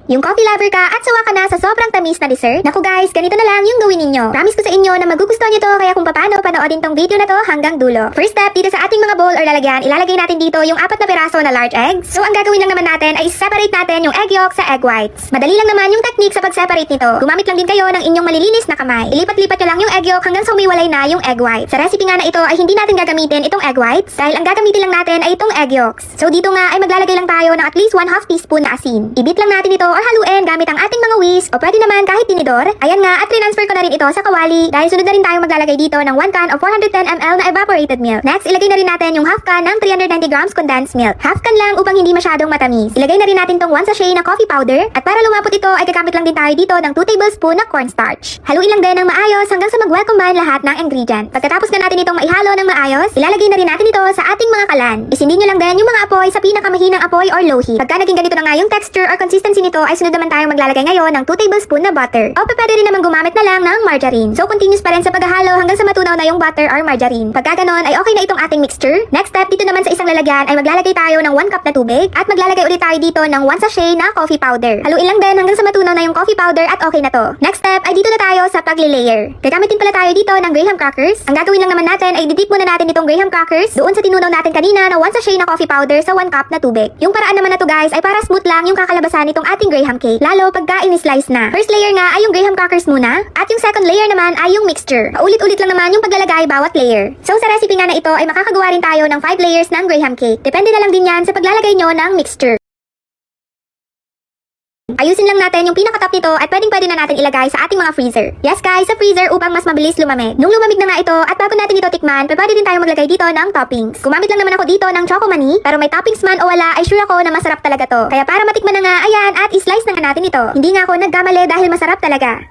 Yung coffee lover ka at sawa ka na sa sobrang tamis na dessert? Naku guys, ganito na lang yung gawin ninyo. Promise ko sa inyo na magugustuhan nyo to, kaya kung paano panoodin tong video na to hanggang dulo. First step, dito sa ating mga bowl or lalagyan, ilalagay natin dito yung 4 na piraso na large eggs. So ang gagawin lang naman natin ay separate natin yung egg yolk sa egg whites. Madali lang naman yung technique sa pag-separate nito. Gumamit lang din kayo ng inyong malilinis na kamay. Ilipat-lipat nyo lang yung egg yolk hanggang sa umiwalay na yung egg whites. Sa recipe nga na ito ay hindi natin gagamitin itong egg whites dahil ang gagamitin lang natin ay itong egg yolks. So dito nga ay maglalagay lang tayo ng at least 1/2 teaspoon na asin. Ibit lang natin ito or haluin gamit ang ating mga whisk o pwede naman kahit tinidor. Ayan nga at transfer ko na rin ito sa kawali dahil sunod na rin tayo maglalagay dito ng 1 can of 410 ml na evaporated milk. Next, ilagay na rin natin yung half can ng 390 grams condensed milk. Half can lang upang hindi masyadong matamis. Ilagay na rin natin tong 1 sachet na coffee powder at para lumapot ito ay gagamit lang din tayo dito ng 2 tablespoon na cornstarch. Haluin lang din ng maayos hanggang sa mag-well combine lahat ng ingredients. Pagkatapos na natin itong maihalo ng maayos, ilalagay na rin natin ito sa ating mga kalan. Isindin nyo lang din yung mga apoy sa pinakamahinang apoy or low heat. Pagka naging ganito na nga yung texture or consistency nito ay sunod naman tayong maglalagay ngayon ng 2 tablespoon na butter. O pwede rin naman gumamit na lang ng margarine. So continuous pa rin sa paghahalo hanggang sa matunaw na yung butter or margarine. Pagka ganon ay okay na itong ating mixture. Next step, dito naman sa isang lalagyan ay maglalagay tayo ng 1 cup na tubig at maglalagay ulit tayo dito ng 1 sachet na coffee powder. Haluin lang din hanggang sa matunaw na yung coffee powder at okay na to. Next step ay dito na tayo sa pagli-layer. Gagamitin pala tayo dito ng graham crackers. Ang gagawin lang naman natin ay didip muna natin itong graham crackers doon sa tinunaw natin kanina na 1 sachet na coffee powder sa 1 cup na tubig. Yung paraan naman na to guys ay para smooth lang yung kakalabasan nitong ating graham cake. Lalo pagka in-slice na. First layer nga ay yung graham crackers muna at yung second layer naman ay yung mixture. Paulit-ulit lang naman yung paglalagay bawat layer. So sa recipe nga na ito ay makakagawa rin tayo ng 5 layers ng graham cake. Depende na lang din yan sa paglalagay nyo ng mixture. Ayusin lang natin yung pinaka-top nito at pwede na natin ilagay sa ating mga freezer. Yes guys, sa freezer upang mas mabilis lumamig. Nung lumamig na nga ito at bago natin ito tikman, pwede din tayo maglagay dito ng toppings. Gumamit lang naman ako dito ng Choco Mani, pero may toppings man o wala ay sure ako na masarap talaga to. Kaya para matikman na nga, ayan at i-slice na nga natin ito. Hindi nga ako nagkamali dahil masarap talaga.